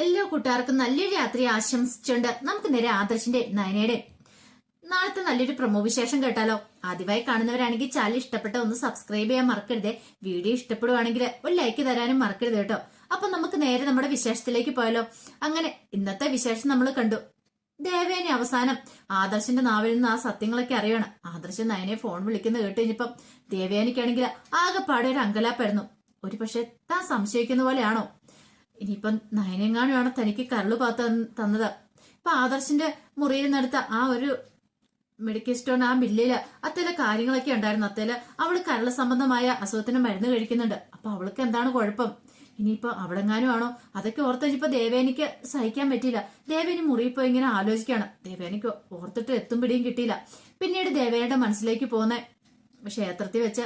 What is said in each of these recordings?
എല്ലാ കൂട്ടുകാർക്കും നല്ലൊരു രാത്രി ആശംസിച്ചുകൊണ്ട് നമുക്ക് നേരെ ആദർശിന്റെ നയനയുടെ നാളത്തെ നല്ലൊരു പ്രൊമോ വിശേഷം കേട്ടാലോ. ആദ്യമായി കാണുന്നവരാണെങ്കിൽ ചാനൽ ഇഷ്ടപ്പെട്ട ഒന്ന് സബ്സ്ക്രൈബ് ചെയ്യാൻ മറക്കരുത്. വീഡിയോ ഇഷ്ടപ്പെടുവാണെങ്കിൽ ഒരു ലൈക്ക് തരാനും മറക്കരുത് കേട്ടോ. അപ്പൊ നമുക്ക് നേരെ നമ്മുടെ വിശേഷത്തിലേക്ക് പോയാലോ. അങ്ങനെ ഇന്നത്തെ വിശേഷം നമ്മൾ കണ്ടു. ദേവേനെ അവസാനം ആദർശിന്റെ നാവിൽ നിന്ന് ആ സത്യങ്ങളൊക്കെ അറിയണം. ആദർശൻ നയനെ ഫോൺ വിളിക്കുന്ന കേട്ട് കഴിഞ്ഞപ്പം ദേവേനിക്കാണെങ്കിൽ ആകെപ്പാടെ ഒരു അങ്കലാപ്പായിരുന്നു. ഒരു പക്ഷെ താൻ സംശയിക്കുന്ന പോലെയാണോ, ഇനിയിപ്പം നയനെങ്ങാനുമാണ് തനിക്ക് കരള് പാത്ത് തന്നത്. ഇപ്പൊ ആദർശിന്റെ മുറിയിൽ നടത്ത ആ ഒരു മെഡിക്കൽ സ്റ്റോൺ ആ ബില്ലില് അത്തേലെ കാര്യങ്ങളൊക്കെ ഉണ്ടായിരുന്നു. അത്തേല് അവള് കരള് സംബന്ധമായ അസുഖത്തിന് മരുന്ന് കഴിക്കുന്നുണ്ട്. അപ്പൊ അവൾക്ക് എന്താണ് കുഴപ്പം? ഇനിയിപ്പോ അവിടെങ്ങാനും ആണോ? അതൊക്കെ ഓർത്ത് ഇനിയിപ്പോ ദേവേനിക്ക് സഹിക്കാൻ പറ്റിയില്ല. ദേവേനി മുറിയിൽ പോയി ഇങ്ങനെ ആലോചിക്കാണ്. ദേവേനിക്ക് ഓർത്തിട്ട് എത്തും പിടിയും കിട്ടിയില്ല. പിന്നീട് ദേവേനയുടെ മനസ്സിലേക്ക് പോകുന്ന ക്ഷേത്രത്തിൽ വെച്ച്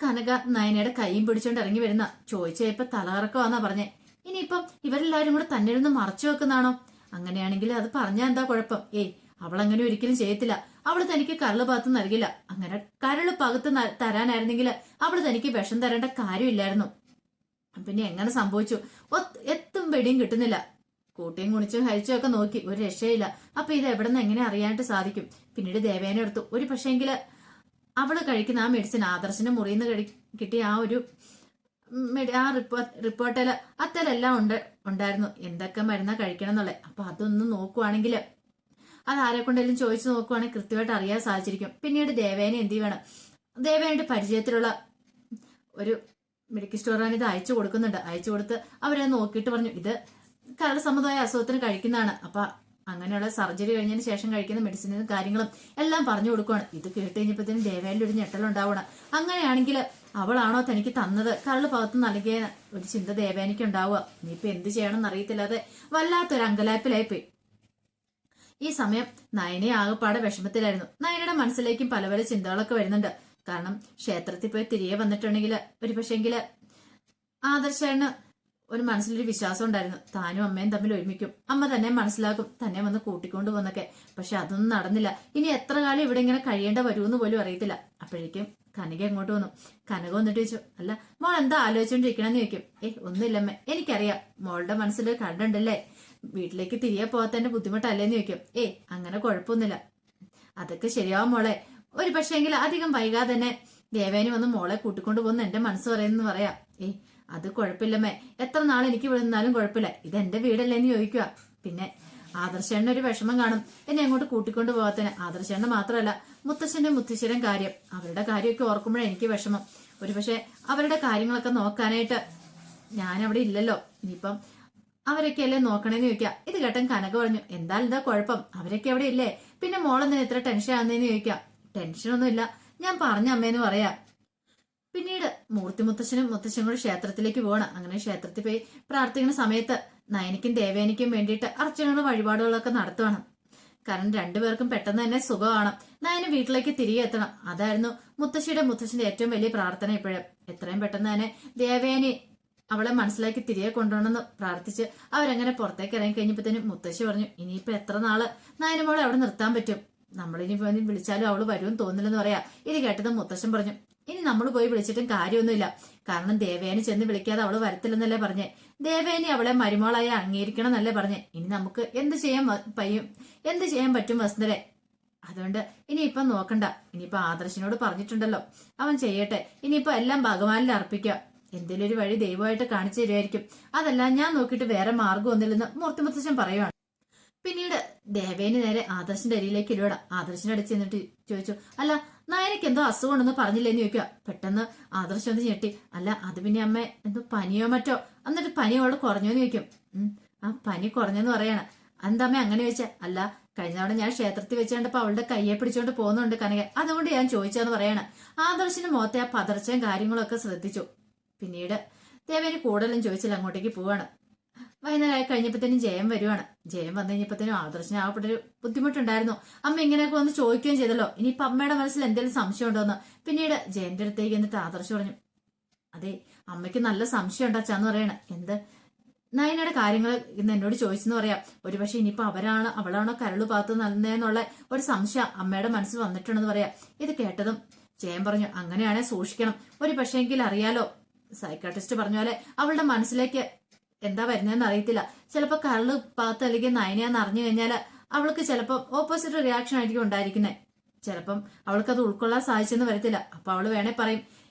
കനക നയനയുടെ കൈയും പിടിച്ചോണ്ട് ഇറങ്ങി വരുന്ന ചോദിച്ചപ്പോ തലകറക്കമാന്നാ പറഞ്ഞേ. ഇനിയിപ്പം ഇവരെല്ലാരും കൂടെ തന്നെ നിന്ന് മറച്ചു വെക്കുന്നതാണോ? അങ്ങനെയാണെങ്കിൽ അത് പറഞ്ഞാൽ എന്താ കുഴപ്പം? അവളങ്ങനെ ഒരിക്കലും ചെയ്യത്തില്ല. അവള് തനിക്ക് കരള് പകത്ത് നൽകില്ല. അങ്ങനെ കരള് പകത്ത് തരാനായിരുന്നെങ്കിൽ അവള് തനിക്ക് വിഷം തരേണ്ട കാര്യമില്ലായിരുന്നു. പിന്നെ എങ്ങനെ സംഭവിച്ചു? എത്തും വെടിയും കിട്ടുന്നില്ല. കൂട്ടിയും കുണിച്ചും ഹരിച്ചും ഒക്കെ നോക്കി, ഒരു രക്ഷയില്ല. അപ്പൊ ഇത് എവിടെ നിന്ന് എങ്ങനെ അറിയാനായിട്ട് സാധിക്കും? പിന്നീട് ദേവേനെ എടുത്തു. ഒരു പക്ഷേങ്കില് അവള് കഴിക്കുന്ന ആ മെഡിസിൻ ആദർശിന്റെ മുറിയിൽ നിന്ന് കിട്ടിയ ആ ഒരു ആ റിപ്പോർട്ടില് അത്തലെല്ലാം ഉണ്ടായിരുന്നു എന്തൊക്കെ മരുന്നാ കഴിക്കണം എന്നുള്ളത്. അപ്പൊ അതൊന്നും നോക്കുവാണെങ്കിൽ അത് ആരെ കൊണ്ടെങ്കിലും ചോദിച്ചു നോക്കുവാണെങ്കിൽ കൃത്യമായിട്ട് അറിയാൻ സാധിച്ചിരിക്കും. പിന്നീട് ദേവേനെ എന്ത് വേണം, ദേവേനയുടെ പരിചയത്തിലുള്ള ഒരു മെഡിക്കൽ സ്റ്റോറാണ് ഇത് അയച്ചു കൊടുക്കുന്നുണ്ട്. അയച്ചു കൊടുത്ത് അവരെ നോക്കിയിട്ട് പറഞ്ഞു, ഇത് കരൾ സംബന്ധമായ അസുഖത്തിന് കഴിക്കുന്നതാണ്. അപ്പൊ അങ്ങനെയുള്ള സർജറി കഴിഞ്ഞതിന് ശേഷം കഴിക്കുന്ന മെഡിസിനും കാര്യങ്ങളും എല്ലാം പറഞ്ഞു കൊടുക്കുവാണ്. ഇത് കേട്ട് കഴിഞ്ഞപ്പോഴത്തേനും ദേവേന്റെ ഒരു ഞെട്ടലുണ്ടാവണം. അങ്ങനെയാണെങ്കിൽ അവളാണോ തനിക്ക് തന്നത്, കരള് പകത്ത് നൽകിയ ഒരു ചിന്ത ദേവേനിക്ക് ഉണ്ടാവുക. ഇനിയിപ്പൊ എന്ത് ചെയ്യണമെന്ന് അറിയത്തില്ലാതെ വല്ലാത്തൊരു അങ്കലാപ്പിലായിപ്പോയി. ഈ സമയം നയനെ ആകെപ്പാടെ വിഷമത്തിലായിരുന്നു. നയനയുടെ മനസ്സിലേക്കും പല പല ചിന്തകളൊക്കെ വരുന്നുണ്ട്. കാരണം ക്ഷേത്രത്തിൽ പോയി തിരികെ വന്നിട്ടുണ്ടെങ്കിൽ ഒരു പക്ഷേങ്കില് ആദർശന് ഒരു മനസ്സിലൊരു വിശ്വാസം ഉണ്ടായിരുന്നു, താനും അമ്മയും തമ്മിൽ ഒരുമിക്കും, അമ്മ തന്നെ മനസ്സിലാക്കും, തന്നെ വന്ന് കൂട്ടിക്കൊണ്ടു പോന്നൊക്കെ. പക്ഷെ അതൊന്നും നടന്നില്ല. ഇനി എത്ര കാലം ഇവിടെ ഇങ്ങനെ കഴിയേണ്ട വരുമെന്ന് പോലും അറിയത്തില്ല. അപ്പോഴേക്കും കനക എങ്ങോട്ട് വന്നു. കനക വന്നിട്ട് ചോദിച്ചു, അല്ല മോൾ എന്താ ആലോചിച്ചോണ്ടിരിക്കണെന്ന് ചോദിക്കും. ഒന്നുമില്ലമ്മേ, എനിക്കറിയാം മോളുടെ മനസ്സിൽ കണ്ടുണ്ടല്ലേ, വീട്ടിലേക്ക് തിരികെ പോകാത്തതിന്റെ ബുദ്ധിമുട്ടല്ലേന്ന് ചോദിക്കും. അങ്ങനെ കുഴപ്പമൊന്നുമില്ല, അതൊക്കെ ശരിയാവും മോളെ. ഒരു പക്ഷേങ്കിൽ അധികം വൈകാതെ തന്നെ ദേവേനി വന്ന് മോളെ കൂട്ടിക്കൊണ്ടു പോകുന്ന എന്റെ മനസ്സ് പറയുന്നു പറയാം. അത് കുഴപ്പമില്ലമ്മേ, എത്ര നാൾ എനിക്ക് വിടുന്നാലും കുഴപ്പമില്ല, ഇത് എന്റെ വീടല്ലേന്ന് ചോദിക്കുക. പിന്നെ ആദർശേണ്ണ ഒരു വിഷമം കാണും എന്നെ അങ്ങോട്ട് കൂട്ടിക്കൊണ്ടു പോകാത്തതിന്. ആദർശേണ്ണ മാത്രമല്ല, മുത്തശ്ശന്റെ മുത്തശ്ശിയുടെ കാര്യം, അവരുടെ കാര്യമൊക്കെ ഓർക്കുമ്പോഴേ എനിക്ക് വിഷമം. ഒരു പക്ഷെ അവരുടെ കാര്യങ്ങളൊക്കെ നോക്കാനായിട്ട് ഞാൻ അവിടെ ഇല്ലല്ലോ, ഇനിയിപ്പം അവരൊക്കെയല്ലേ നോക്കണേന്ന് ചോദിക്കുക. ഇത് കേട്ടൻ കനക പറഞ്ഞു, എന്താ കുഴപ്പം, അവരൊക്കെ അവിടെ ഇല്ലേ, പിന്നെ മോളെന്തിന് ഇത്ര ടെൻഷൻ ആണെന്ന് ചോദിക്കാം. ടെൻഷനൊന്നും ഇല്ല, ഞാൻ പറഞ്ഞ അമ്മേന്ന് പറയാ. പിന്നീട് മൂർത്തി മുത്തശ്ശനും മുത്തശ്ശനും കൂടി ക്ഷേത്രത്തിലേക്ക് പോകണം. അങ്ങനെ ക്ഷേത്രത്തിൽ പോയി പ്രാർത്ഥിക്കുന്ന സമയത്ത് നയനിക്കും ദേവേനിക്കും വേണ്ടിയിട്ട് അർച്ചനകളും വഴിപാടുകളൊക്കെ നടത്തുവാണ്. കാരണം രണ്ടുപേർക്കും പെട്ടെന്ന് തന്നെ സുഖമാണ്, നയന് വീട്ടിലേക്ക് തിരികെ എത്തണം. അതായിരുന്നു മുത്തശ്ശന്റെ ഏറ്റവും വലിയ പ്രാർത്ഥന. ഇപ്പോഴും എത്രയും പെട്ടെന്ന് തന്നെ ദേവേനി അവളെ മനസ്സിലാക്കി തിരികെ കൊണ്ടുപോകണമെന്ന് പ്രാർത്ഥിച്ച് അവരങ്ങനെ പുറത്തേക്ക് ഇറങ്ങി കഴിഞ്ഞപ്പോഴത്തേനും മുത്തശ്ശി പറഞ്ഞു, ഇനിയിപ്പോ എത്ര നാള് നയനുമോളെ അവിടെ നിർത്താൻ പറ്റും, നമ്മളിനി പോയി വിളിച്ചാലും അവള് വരുമെന്ന് തോന്നില്ലെന്ന് പറയാ. ഇത് കേട്ടത് മുത്തശ്ശൻ പറഞ്ഞു, ഇനി നമ്മൾ പോയി വിളിച്ചിട്ടും കാര്യമൊന്നുമില്ല, കാരണം ദേവേനി ചെന്ന് വിളിക്കാതെ അവള് വരത്തില്ലെന്നല്ലേ പറഞ്ഞേ. ദേവേനി അവളെ മരുമോളായി അംഗീകരിക്കണം എന്നല്ലേ പറഞ്ഞേ. ഇനി നമുക്ക് എന്ത് ചെയ്യാൻ പറ്റും വസുന്ധരെ? അതുകൊണ്ട് ഇനിയിപ്പം നോക്കണ്ട, ഇനിയിപ്പൊ ആദർശനോട് പറഞ്ഞിട്ടുണ്ടല്ലോ, അവൻ ചെയ്യട്ടെ. ഇനിയിപ്പോ എല്ലാം ഭഗവാനിൽ അർപ്പിക്കുക, എന്തെങ്കിലും ഒരു വഴി ദൈവമായിട്ട് കാണിച്ചു തരുമായിരിക്കും. അതല്ല ഞാൻ നോക്കിയിട്ട് വേറെ മാർഗം ഒന്നില്ലെന്ന് മൂർത്തി മുത്തശ്ശൻ പറയുവാണ്. പിന്നീട് ദേവേനി നേരെ ആദർശിന്റെ അരിയിലേക്ക് ഇടുവാണ്. ആദർശിന്റെ അടുത്ത് ചെന്നിട്ട് ചോദിച്ചു, അല്ല നയനക്ക് എന്തോ അസുഖമുണ്ടെന്ന് പറഞ്ഞില്ലേന്ന് ചോദിക്കുക. പെട്ടെന്ന് ആദർശം ഒന്ന് ഞെട്ടി, അല്ല അത് പിന്നെ അമ്മ എന്തോ പനിയോ മറ്റോ, എന്നിട്ട് പനി അവള് കുറഞ്ഞോന്ന് ചോദിക്കും. ആ പനി കുറഞ്ഞെന്ന് പറയാണ്. എന്താ അമ്മ അങ്ങനെ ചോദിച്ചാ? അല്ല കഴിഞ്ഞ തവണ ഞാൻ ക്ഷേത്രത്തിൽ വെച്ചുകൊണ്ടപ്പോ അവളുടെ കയ്യെ പിടിച്ചോണ്ട് പോകുന്നുണ്ട് കനക, അതുകൊണ്ട് ഞാൻ ചോദിച്ചാന്ന് പറയാണ്. ആദർശിന്റെ മുഖത്തെ ആ പതർച്ചയും കാര്യങ്ങളും ഒക്കെ ശ്രദ്ധിച്ചു. പിന്നീട് ദേവേനി കൂടുതലും ചോദിച്ചില്ല, അങ്ങോട്ടേക്ക് പോവാണ്. വൈകുന്നേരമായി കഴിഞ്ഞപ്പോഴത്തേനും ജയം വരുവാണ്. ജയം വന്നു കഴിഞ്ഞപ്പോഴത്തേനും ആദർശന് ആവപ്പെട്ടൊരു ബുദ്ധിമുട്ടുണ്ടായിരുന്നു. അമ്മ ഇങ്ങനെയൊക്കെ വന്ന് ചോദിക്കുകയും ചെയ്തല്ലോ, ഇനിയിപ്പൊ അമ്മയുടെ മനസ്സിൽ എന്തെങ്കിലും സംശയം ഉണ്ടോന്ന്. പിന്നീട് ജയന്റെ അടുത്തേക്ക് എന്നിട്ട് ആദർശ് പറഞ്ഞു, അതെ അമ്മയ്ക്ക് നല്ല സംശയം ഉണ്ടാച്ചാന്ന് പറയണ. എന്ത്? നയനയുടെ കാര്യങ്ങൾ ഇന്ന് എന്നോട് ചോദിച്ചെന്ന് പറയാം. ഒരുപക്ഷെ ഇനിയിപ്പോ അവളാണോ കരളു പാത്ത് നൽകുന്നതെന്നുള്ള ഒരു സംശയം അമ്മയുടെ മനസ്സിൽ വന്നിട്ടുണ്ടെന്ന് പറയാം. ഇത് കേട്ടതും ജയം പറഞ്ഞു, അങ്ങനെയാണെ സൂക്ഷിക്കണം. ഒരു പക്ഷേങ്കിൽ അറിയാലോ, സൈക്കാട്രിസ്റ്റ് പറഞ്ഞ പോലെ അവളുടെ മനസ്സിലേക്ക് എന്താ വരുന്നതെന്ന് അറിയത്തില്ല. ചിലപ്പോ കരള് ഭാഗത്ത് അല്ലെങ്കിൽ നയനയാന്ന് അറിഞ്ഞു കഴിഞ്ഞാല് അവൾക്ക് ചിലപ്പോ ഓപ്പോസിറ്റ് റിയാക്ഷൻ ആയിരിക്കും ഉണ്ടായിരിക്കുന്നത്. ചിലപ്പം അവൾക്ക് അത് ഉൾക്കൊള്ളാൻ സാധിച്ചെന്ന് വരത്തില്ല. അപ്പൊ അവള് വേണേ പറയും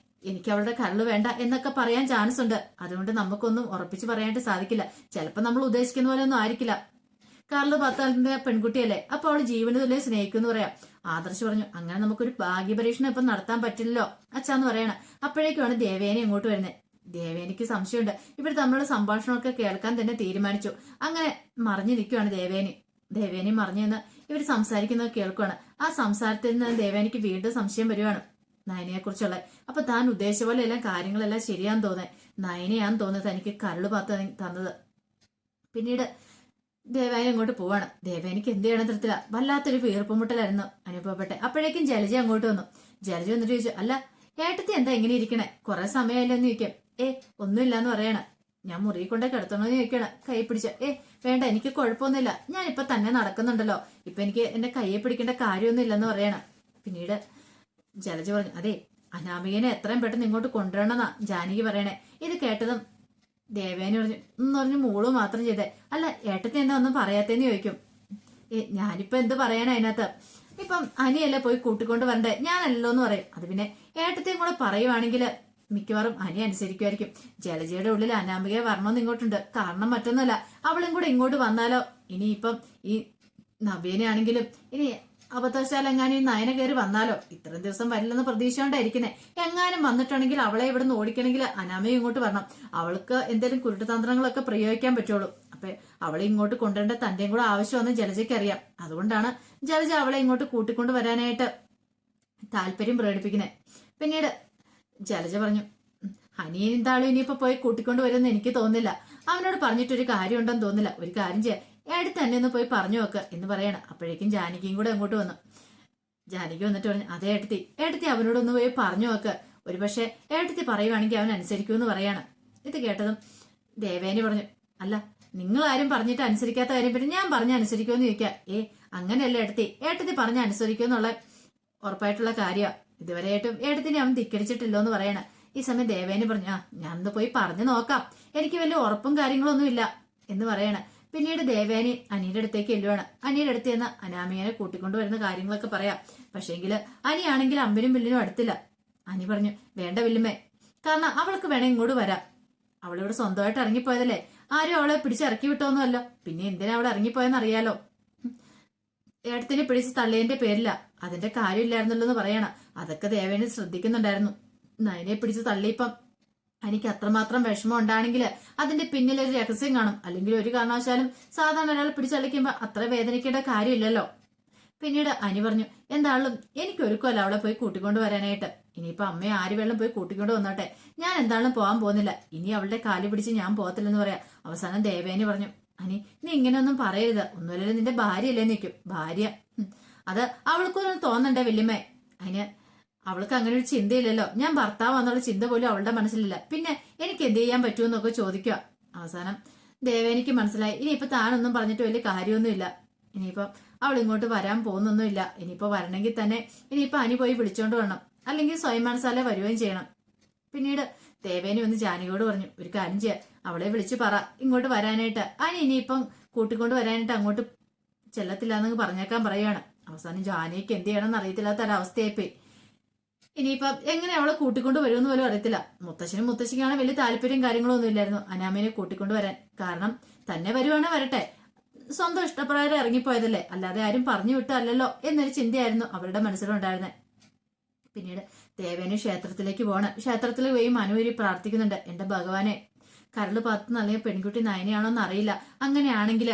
എനിക്ക് അവളുടെ കരള് വേണ്ട എന്നൊക്കെ പറയാൻ ചാൻസ് ഉണ്ട്. അതുകൊണ്ട് നമുക്കൊന്നും ഉറപ്പിച്ച് പറയാനായിട്ട് സാധിക്കില്ല. ചിലപ്പോ നമ്മൾ ഉദ്ദേശിക്കുന്ന പോലെ ഒന്നും ആയിരിക്കില്ല. കരള് ഭർത്താവിന്റെ പെൺകുട്ടിയല്ലേ, അപ്പൊ അവള് ജീവന് തുല്യം സ്നേഹിക്കുമെന്ന് പറയാം. ആദർശ് പറഞ്ഞു അങ്ങനെ നമുക്കൊരു ഭാഗ്യപരീക്ഷണം ഇപ്പം നടത്താൻ പറ്റില്ലല്ലോ അച്ഛാന്ന് പറയണം. അപ്പോഴേക്കുമാണ് ദേവേനെ ഇങ്ങോട്ട് വരുന്നത്. ദേവേനിക്ക് സംശയമുണ്ട്. ഇവർ തമ്മിലുള്ള സംഭാഷണമൊക്കെ കേൾക്കാൻ തന്നെ തീരുമാനിച്ചു. അങ്ങനെ മറിഞ്ഞു നിൽക്കുവാണ് ദേവേനി മറിഞ്ഞു നിന്ന് ഇവർ സംസാരിക്കുന്നത് കേൾക്കുവാണ്. ആ സംസാരത്തിൽ നിന്ന് ദേവേനിക്ക് വീണ്ടും സംശയം വരുവാണ് നയനയെ കുറിച്ചുള്ള. അപ്പൊ താൻ ഉദ്ദേശിച്ച പോലെ എല്ലാം കാര്യങ്ങളെല്ലാം ശരിയാന്ന് തോന്നേ. നയനയാന്ന് തോന്നുന്നത് തനിക്ക് കരള് പാത്ത് തന്നത്. പിന്നീട് ദേവാനി അങ്ങോട്ട് പോവാണ്. ദേവേനിക്ക് എന്ത് ചെയ്യണം തരത്തില്ല വല്ലാത്തൊരു വീർപ്പുമുട്ടലായിരുന്നു അനുഭവപ്പെട്ടെ. അപ്പോഴേക്കും ജലജ അങ്ങോട്ട് വന്നു. ജലജ വന്നിട്ട് ചോദിച്ചു, അല്ല ഏട്ടത്തി എന്താ ഇങ്ങനെ ഇരിക്കണേ, കുറെ സമയമായില്ലെന്ന് ചോദിക്കാം. ഒന്നുമില്ലാന്ന് പറയണ. ഞാൻ മുറി കൊണ്ട് കിടത്തണോന്ന് ചോദിക്കണം. കൈ പിടിച്ച വേണ്ട എനിക്ക് കുഴപ്പമൊന്നുമില്ല, ഞാനിപ്പൊ തന്നെ നടക്കുന്നുണ്ടല്ലോ, ഇപ്പൊ എനിക്ക് എന്റെ കയ്യെ പിടിക്കേണ്ട കാര്യമൊന്നും ഇല്ലെന്ന് പറയണം. പിന്നീട് ജലജ പറഞ്ഞു, അതെ അനാമികനെ എത്രയും പെട്ടെന്ന് ഇങ്ങോട്ട് കൊണ്ടുവരണമെന്നാ ജാനകി പറയണേ. ഇത് കേട്ടതും ദേവേനി പറഞ്ഞു മോള് മാത്രം ചെയ്തേ. അല്ല ഏട്ടത്തി എന്താ ഒന്നും പറയാത്തേന്ന് ചോദിക്കും. ഞാനിപ്പോ എന്ത് പറയാനാ അതിനകത്ത്, ഇപ്പം അനിയല്ലേ പോയി കൂട്ടിക്കൊണ്ട് വരണ്ടേ, ഞാനല്ലോ എന്ന് പറയും. അത് പിന്നെ ഏട്ടത്തെയും കൂടെ പറയുവാണെങ്കിൽ മിക്കവാറും അനി അനുസരിക്കുമായിരിക്കും. ജലജയുടെ ഉള്ളിൽ അനാമികയെ വരണമെന്ന് ഇങ്ങോട്ടുണ്ട്. കാരണം മറ്റൊന്നുമല്ല, അവളും കൂടെ ഇങ്ങോട്ട് വന്നാലോ ഇനിയിപ്പം ഈ നബീനാണെങ്കിലും ഇനി അബദ്ധവശാൽ എങ്ങാനും ഈ നയന കയറി വന്നാലോ, ഇത്രയും ദിവസം വരില്ലെന്ന് പ്രതീക്ഷ കൊണ്ടായിരിക്കുന്നേ. എങ്ങാനും വന്നിട്ടുണ്ടെങ്കിൽ അവളെ ഇവിടെ നിന്ന് ഓടിക്കണമെങ്കിൽ അനാമയെ ഇങ്ങോട്ട് വരണം. അവൾക്ക് എന്തെങ്കിലും കുരുട്ടുതന്ത്രങ്ങളൊക്കെ പ്രയോഗിക്കാൻ പറ്റുള്ളൂ. അപ്പൊ അവളെ ഇങ്ങോട്ട് കൊണ്ടുവരേണ്ട തന്റെയും കൂടെ ആവശ്യമെന്ന് ജലജയ്ക്ക് അറിയാം. അതുകൊണ്ടാണ് ജലജ അവളെ ഇങ്ങോട്ട് കൂട്ടിക്കൊണ്ട് വരാനായിട്ട് താല്പര്യം പ്രകടിപ്പിക്കുന്നത്. പിന്നീട് ജലജ പറഞ്ഞു, അനിയൻ എന്താളും ഇനിയിപ്പോ പോയി കൂട്ടിക്കൊണ്ട് വരുമെന്ന് എനിക്ക് തോന്നുന്നില്ല. അവനോട് പറഞ്ഞിട്ടൊരു കാര്യം ഉണ്ടെന്ന് തോന്നുന്നില്ല. ഒരു കാര്യം ചെയ്യാം, ഏടത്തി തന്നെ ഒന്ന് പോയി പറഞ്ഞു വെക്ക എന്ന് പറയണം. അപ്പോഴേക്കും ജാനകിയും കൂടെ അങ്ങോട്ട് വന്നു. ജാനകി വന്നിട്ട് പറഞ്ഞു, അതേ ഏട്ടത്തി അവനോടൊന്ന് പോയി പറഞ്ഞു വെക്ക, ഒരു പക്ഷെ ഏട്ടത്തി പറയുവാണെങ്കിൽ അവൻ അനുസരിക്കുമെന്ന് പറയാണ്. ഇത് കേട്ടതും ദേവേനി പറഞ്ഞു, അല്ല നിങ്ങൾ ആരും പറഞ്ഞിട്ട് അനുസരിക്കാത്ത കാര്യം പിന്നെ ഞാൻ പറഞ്ഞ അനുസരിക്കുമെന്ന് ചോദിക്കാം. അങ്ങനെയല്ല ഏട്ടത്തി പറഞ്ഞ അനുസരിക്കുമെന്നുള്ള ഉറപ്പായിട്ടുള്ള കാര്യമാണ്. ഇതുവരെയായിട്ടും ഏട്ടത്തിനെ അവൻ ധിക്കരിച്ചിട്ടില്ലോ എന്ന് പറയണ. ഈ സമയം ദേവേനി പറഞ്ഞു, ഞാനൊന്ന് പോയി പറഞ്ഞു നോക്കാം, എനിക്ക് വലിയ ഉറപ്പും കാര്യങ്ങളൊന്നും ഇല്ല എന്ന് പറയണ. പിന്നീട് ദേവേനി അനിയുടെ അടുത്തേക്ക് എല്ലുവാണ്. അനിയുടെ അടുത്ത് ചെന്ന് അനാമികനെ കൂട്ടിക്കൊണ്ടുവരുന്ന കാര്യങ്ങളൊക്കെ പറയാം. പക്ഷേങ്കില് അനിയാണെങ്കിൽ അമ്പിനും വില്ലിനും അടുത്തില്ല. അനി പറഞ്ഞു, വേണ്ട വില്ലുമേ, കാരണം അവൾക്ക് വേണേ ഇങ്ങോട്ട് വരാം. അവളിവിടെ സ്വന്തമായിട്ട് ഇറങ്ങിപ്പോയതല്ലേ, ആരും അവളെ പിടിച്ചിറക്കി വിട്ടോന്നുമല്ലോ, പിന്നെ എന്തിനാ അവൾ ഇറങ്ങിപ്പോയെന്ന് അറിയാലോ. ഏട്ടത്തിനെ പിടിച്ച് തള്ളിയതിന്റെ പേരില്ല, അതിന്റെ കാര്യമില്ലായിരുന്നല്ലോ എന്ന് പറയണം. അതൊക്കെ ദേവേനി ശ്രദ്ധിക്കുന്നുണ്ടായിരുന്നു. നയനെ പിടിച്ച് തള്ളിയിപ്പം എനിക്ക് അത്രമാത്രം വിഷമം ഉണ്ടാണെങ്കിൽ അതിന്റെ പിന്നിലൊരു രഹസ്യം കാണും. അല്ലെങ്കിൽ ഒരു കാരണവശാലും സാധാരണ ഒരാൾ പിടിച്ചളിക്കുമ്പോ അത്ര വേദനിക്കേണ്ട കാര്യമില്ലല്ലോ. പിന്നീട് അനി പറഞ്ഞു, എന്താളും എനിക്ക് ഒരുക്കമല്ല അവളെ പോയി കൂട്ടിക്കൊണ്ട് വരാനായിട്ട്. ഇനിയിപ്പൊ അമ്മയെ ആര് വെള്ളം പോയി കൂട്ടിക്കൊണ്ട് വന്നോട്ടെ, ഞാൻ എന്താളും പോകാൻ പോകുന്നില്ല. ഇനി അവളുടെ കാല് പിടിച്ച് ഞാൻ പോകത്തില്ലെന്ന് പറയാം. അവസാനം ദേവേനി പറഞ്ഞു, അനി നീ ഇങ്ങനെയൊന്നും പറയരുത്, ഒന്നുമില്ലല്ലോ നിന്റെ ഭാര്യയല്ലേ നിൽക്കും. ഭാര്യ അത് അവൾക്കൊന്നും തോന്നണ്ടേ വല്യമ്മേ, അതിന് അവൾക്ക് അങ്ങനെ ഒരു ചിന്തയില്ലല്ലോ. ഞാൻ ഭർത്താവാന്നുള്ള ചിന്ത പോലും അവളുടെ മനസ്സിലില്ല. പിന്നെ എനിക്ക് എന്ത് ചെയ്യാൻ പറ്റുമെന്നൊക്കെ ചോദിക്കുക. അവസാനം ദേവേനിക്ക് മനസ്സിലായി ഇനിയിപ്പോ താനൊന്നും പറഞ്ഞിട്ട് വലിയ കാര്യമൊന്നുമില്ല. ഇനിയിപ്പോ അവൾ ഇങ്ങോട്ട് വരാൻ പോകുന്നൊന്നുമില്ല. ഇനിയിപ്പോ വരണമെങ്കിൽ തന്നെ ഇനിയിപ്പോ അനി പോയി വിളിച്ചോണ്ട് വരണം, അല്ലെങ്കിൽ സ്വയം മനസ്സാലെ വരുകയും ചെയ്യണം. പിന്നീട് ദേവേനി ഒന്ന് ജാനകിയോട് പറഞ്ഞു, ഒരു കാര്യം ചെയ്യാം, അവളെ വിളിച്ചു പറ ഇങ്ങോട്ട് വരാനായിട്ട്. അനി ഇനിയിപ്പം കൂട്ടിക്കൊണ്ട് വരാനായിട്ട് അങ്ങോട്ട് ചെല്ലത്തില്ലാന്ന് പറഞ്ഞേക്കാൻ പറയുകയാണ്. അവസാനം ജാനകിക്ക് എന്ത് ചെയ്യണമെന്ന് അറിയത്തില്ലാത്ത ഒരവസ്ഥയായിപ്പോയി. ഇനിയിപ്പം എങ്ങനെ അവളെ കൂട്ടിക്കൊണ്ട് വരുമെന്ന് പോലും അറിയത്തില്ല. മുത്തശ്ശനും മുത്തശ്ശിക്കാണ് വലിയ താല്പര്യം കാര്യങ്ങളൊന്നും ഇല്ലായിരുന്നു അനാമിനെ കൂട്ടിക്കൊണ്ട് വരാൻ. കാരണം തന്നെ വരുവാണ് വരട്ടെ, സ്വന്തം ഇഷ്ടപ്രകാരം ഇറങ്ങിപ്പോയതല്ലേ, അല്ലാതെ ആരും പറഞ്ഞു വിട്ടല്ലോ എന്നൊരു ചിന്തയായിരുന്നു അവരുടെ മനസ്സിലുണ്ടായിരുന്നത്. പിന്നീട് ദേവേനി ക്ഷേത്രത്തിലേക്ക് പോകണം. ക്ഷേത്രത്തിൽ പോയി മനൂരി പ്രാർത്ഥിക്കുന്നുണ്ട്, എന്റെ ഭഗവാനെ കരള് പാത്ത് നൽകിയ പെൺകുട്ടി നയനയാണോന്ന് അറിയില്ല, അങ്ങനെയാണെങ്കിൽ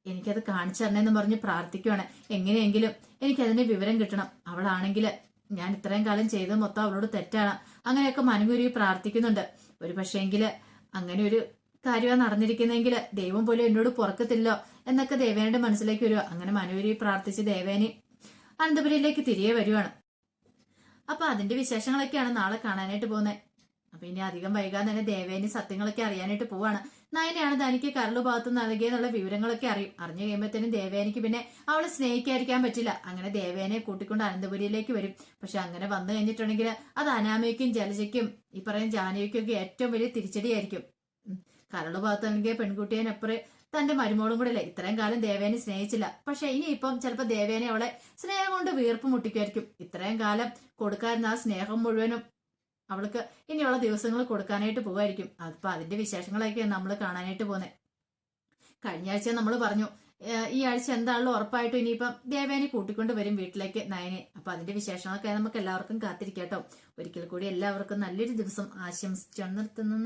എനിക്കത് കാണിച്ചു തരണമെന്ന് പറഞ്ഞ് പ്രാർത്ഥിക്കുവാണ്. എങ്ങനെയെങ്കിലും എനിക്കതിന്റെ വിവരം കിട്ടണം. അവളാണെങ്കിൽ ഞാൻ ഇത്രയും കാലം ചെയ്തത് മൊത്തം അവളോട് തെറ്റാണ്. അങ്ങനെയൊക്കെ മനംകുരുവി പ്രാർത്ഥിക്കുന്നുണ്ട്. ഒരു പക്ഷേങ്കില് അങ്ങനെ ഒരു കാര്യമാണ് നടന്നിരിക്കുന്നെങ്കിൽ ദൈവം പോലും എന്നോട് പുറക്കത്തില്ലോ എന്നൊക്കെ ദേവേനിയുടെ മനസ്സിലേക്ക് വരുക. അങ്ങനെ മനംകുരുവി പ്രാർത്ഥിച്ച് ദേവേനി അനന്തപുരിയിലേക്ക് തിരികെ വരുവാണ്. അപ്പൊ അതിന്റെ വിശേഷങ്ങളൊക്കെയാണ് നാളെ കാണാനായിട്ട് പോകുന്നത്. അപ്പൊ ഇനി അധികം വൈകാതെ തന്നെ ദേവേനി സത്യങ്ങളൊക്കെ അറിയാനായിട്ട് പോവാണ്. നയനയാണ് തനിക്ക് കരളു ഭാഗത്ത് നൽകിയെന്നുള്ള വിവരങ്ങളൊക്കെ അറിഞ്ഞു കഴിയുമ്പോഴത്തേനും ദേവേനിക്ക് പിന്നെ അവളെ സ്നേഹിക്കാതിരിക്കാൻ പറ്റില്ല. അങ്ങനെ ദേവേനെ കൂട്ടിക്കൊണ്ട് അനന്തപുരിയിലേക്ക് വരും. പക്ഷെ അങ്ങനെ വന്നു കഴിഞ്ഞിട്ടുണ്ടെങ്കിൽ അത് അനാമയ്ക്കും ജലജയ്ക്കും ഈ പറയുന്ന ജാനകിക്കും ഒക്കെ ഏറ്റവും വലിയ തിരിച്ചടിയായിരിക്കും. കരള് ഭാഗത്താണെങ്കിൽ പെൺകുട്ടിയെപ്പറേ തന്റെ മരുമോളും കൂടെ അല്ലേ ഇത്രയും കാലം ദേവേനെ സ്നേഹിച്ചില്ല. പക്ഷെ ഇനിയിപ്പം ചിലപ്പോ ദേവേനെ അവളെ സ്നേഹം കൊണ്ട് വീർപ്പ് മുട്ടിക്കുമായിരിക്കും. ഇത്രയും കാലം കൊടുക്കാതിരുന്ന ആ സ്നേഹം മുഴുവനും അവൾക്ക് ഇനിയുള്ള ദിവസങ്ങൾ കൊടുക്കാനായിട്ട് പോവായിരിക്കും. അപ്പൊ അതിന്റെ വിശേഷങ്ങളൊക്കെയാണ് നമ്മൾ കാണാനായിട്ട് പോകുന്നത്. കഴിഞ്ഞ ആഴ്ച നമ്മൾ പറഞ്ഞു ഈ ആഴ്ച എന്താണല്ലോ ഉറപ്പായിട്ടും ഇനിയിപ്പം ദേവേനെ കൂട്ടിക്കൊണ്ട് വരും വീട്ടിലേക്ക് നയനെ. അപ്പൊ അതിന്റെ വിശേഷങ്ങളൊക്കെ നമുക്ക് എല്ലാവർക്കും കാത്തിരിക്കാട്ടോ. ഒരിക്കൽ കൂടി എല്ലാവർക്കും നല്ലൊരു ദിവസം ആശംസിച്ചു നിർത്തുന്നു.